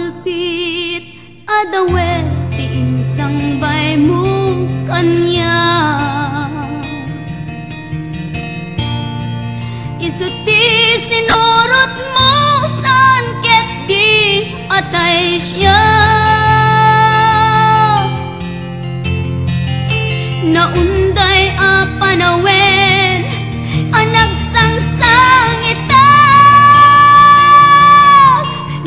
pulpit adawet ti insangbay mo kanya. Isuti sinurot mo saan ket di atay siya. Naunday a panawen anak sangsang itak,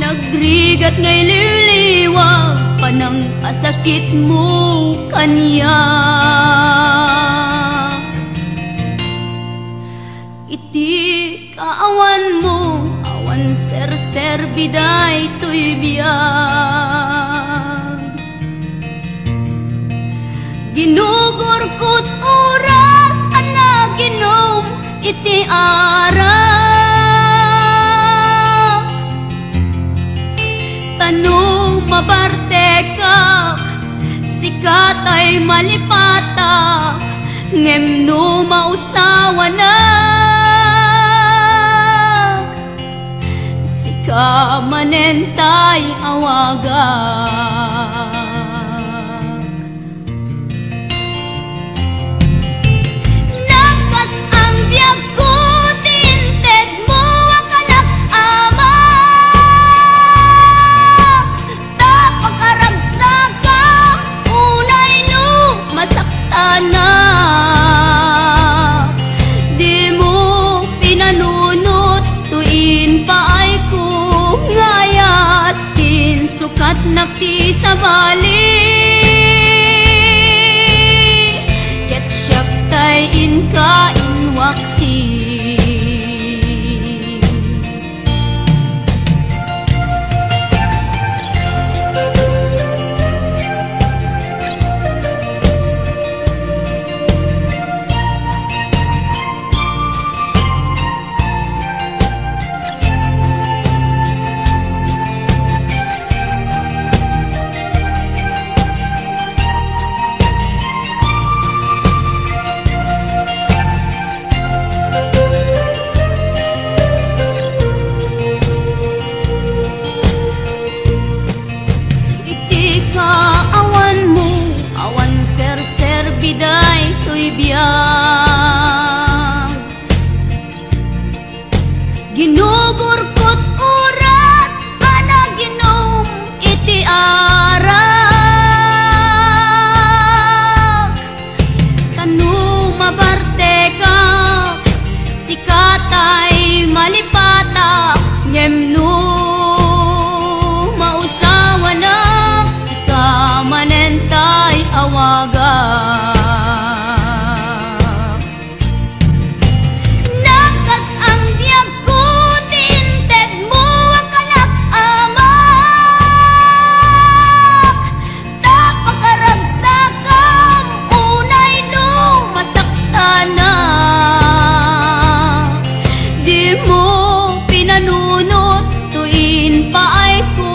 nagrigat ngay liliwag panang asakit mo kanya. Iti kaawan mo awan ser biday to'y biyag, ginugurkot oras ana ginom iti arak. Tanong mabarte ka sikat ay malipata, ngem no mausawa na sika manentay awagak. Di mo pinanunot tuin paay ko ngayat tin sukat nakti sa bali. Ket siyak tay inka inwaksi. Awan mo, awan ser biday to'y biyag, ginugurkot oras ana ginom iti arak. Kanu mabarte ka sikatay malipata, ngem no mausawa na manentay awagak. Nakas ang biyag ko tinted mo ang kalak-amak, tapakaragsagang unay no masaktana. Di mo pinanunot tuin paay ko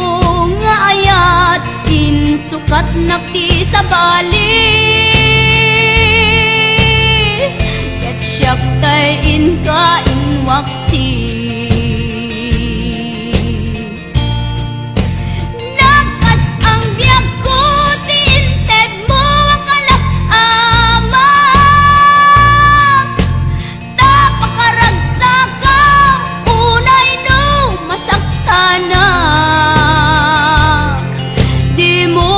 nga ayat sukat nakti sa bali. Ket siyak tay inka inwaksi. Nakas ang biyag ko tinted mo ang kalak-amak, tapakaragsagang unay no masaktana. Di mo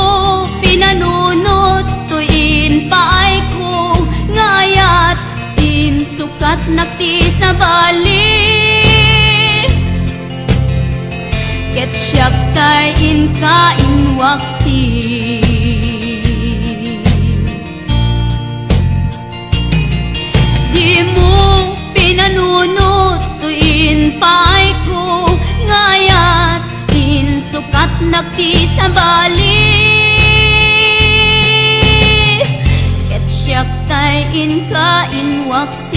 pinanunot tuin paay ko ngayat tin sukat nakti sa bali. Ket siyak tay inka inwaksi. Di mo pinanunot tuin paay ko ngayat tin sukat nakti sa bali. Ket siyak tay inka inwaksi.